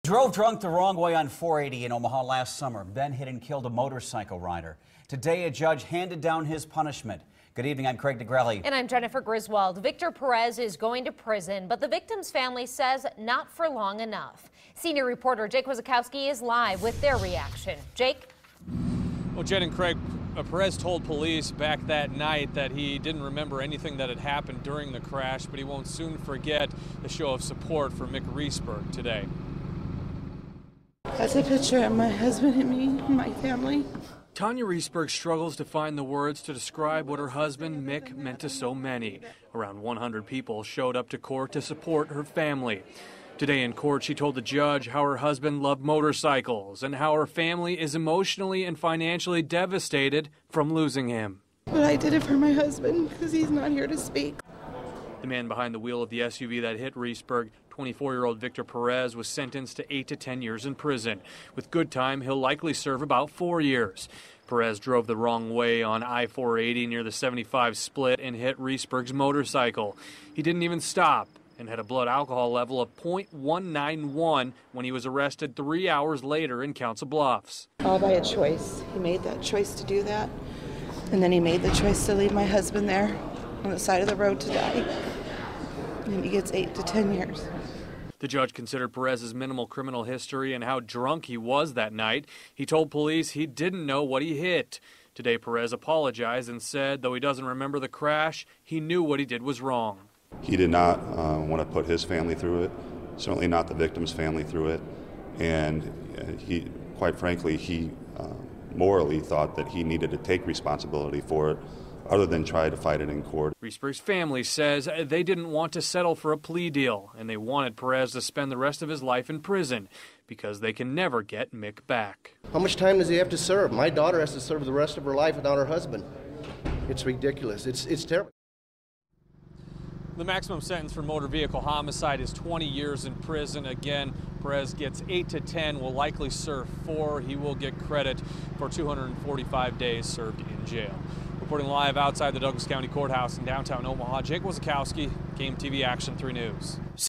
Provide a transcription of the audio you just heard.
Drove drunk the wrong way on 480 in Omaha last summer, then hit and killed a motorcycle rider. Today, a judge handed down his punishment. Good evening, I'm Craig DeGrelli. And I'm Jennifer Griswold. Victor Perez is going to prison, but the victim's family says not for long enough. Senior reporter Jake Wazakowski is live with their reaction. Jake? Well, Jen and Craig, Perez told police back that night that he didn't remember anything that had happened during the crash, but he won't soon forget the show of support for Mick Riesberg today. That's a picture of my husband and me and my family. Tanya Riesberg struggles to find the words to describe what her husband, Mick, meant to so many. Around 100 people showed up to court to support her family. Today in court, she told the judge how her husband loved motorcycles and how her family is emotionally and financially devastated from losing him. But I did it for my husband because he's not here to speak. The man behind the wheel of the SUV that hit Riesberg, 24-year-old Victor Perez, was sentenced to 8 to 10 years in prison. With good time, he'll likely serve about 4 years. Perez drove the wrong way on I-480 near the 75 split and hit Riesberg's motorcycle. He didn't even stop and had a blood alcohol level of .191 when he was arrested 3 hours later in Council Bluffs. All by a choice. He made that choice to do that, and then he made the choice to leave my husband there on the side of the road to die. And he gets 8 to 10 years. The judge considered Perez's minimal criminal history and how drunk he was that night. He told police he didn't know what he hit. Today, Perez apologized and said, though he doesn't remember the crash, he knew what he did was wrong. He did not want to put his family through it, certainly not the victim's family through it, and he, quite frankly, he morally thought that he needed to take responsibility for it other than try to fight it in court. Riesberg's family says they didn't want to settle for a plea deal, and they wanted Perez to spend the rest of his life in prison because they can never get Mick back. How much time does he have to serve? My daughter has to serve the rest of her life without her husband. It's ridiculous. It's terrible. The maximum sentence for motor vehicle homicide is 20 years in prison. Again, Perez gets 8 to 10, will likely serve 4. He will get credit for 245 days served in jail. Reporting live outside the Douglas County Courthouse in downtown Omaha, Jake Wazakowski, KMTV Action 3 News.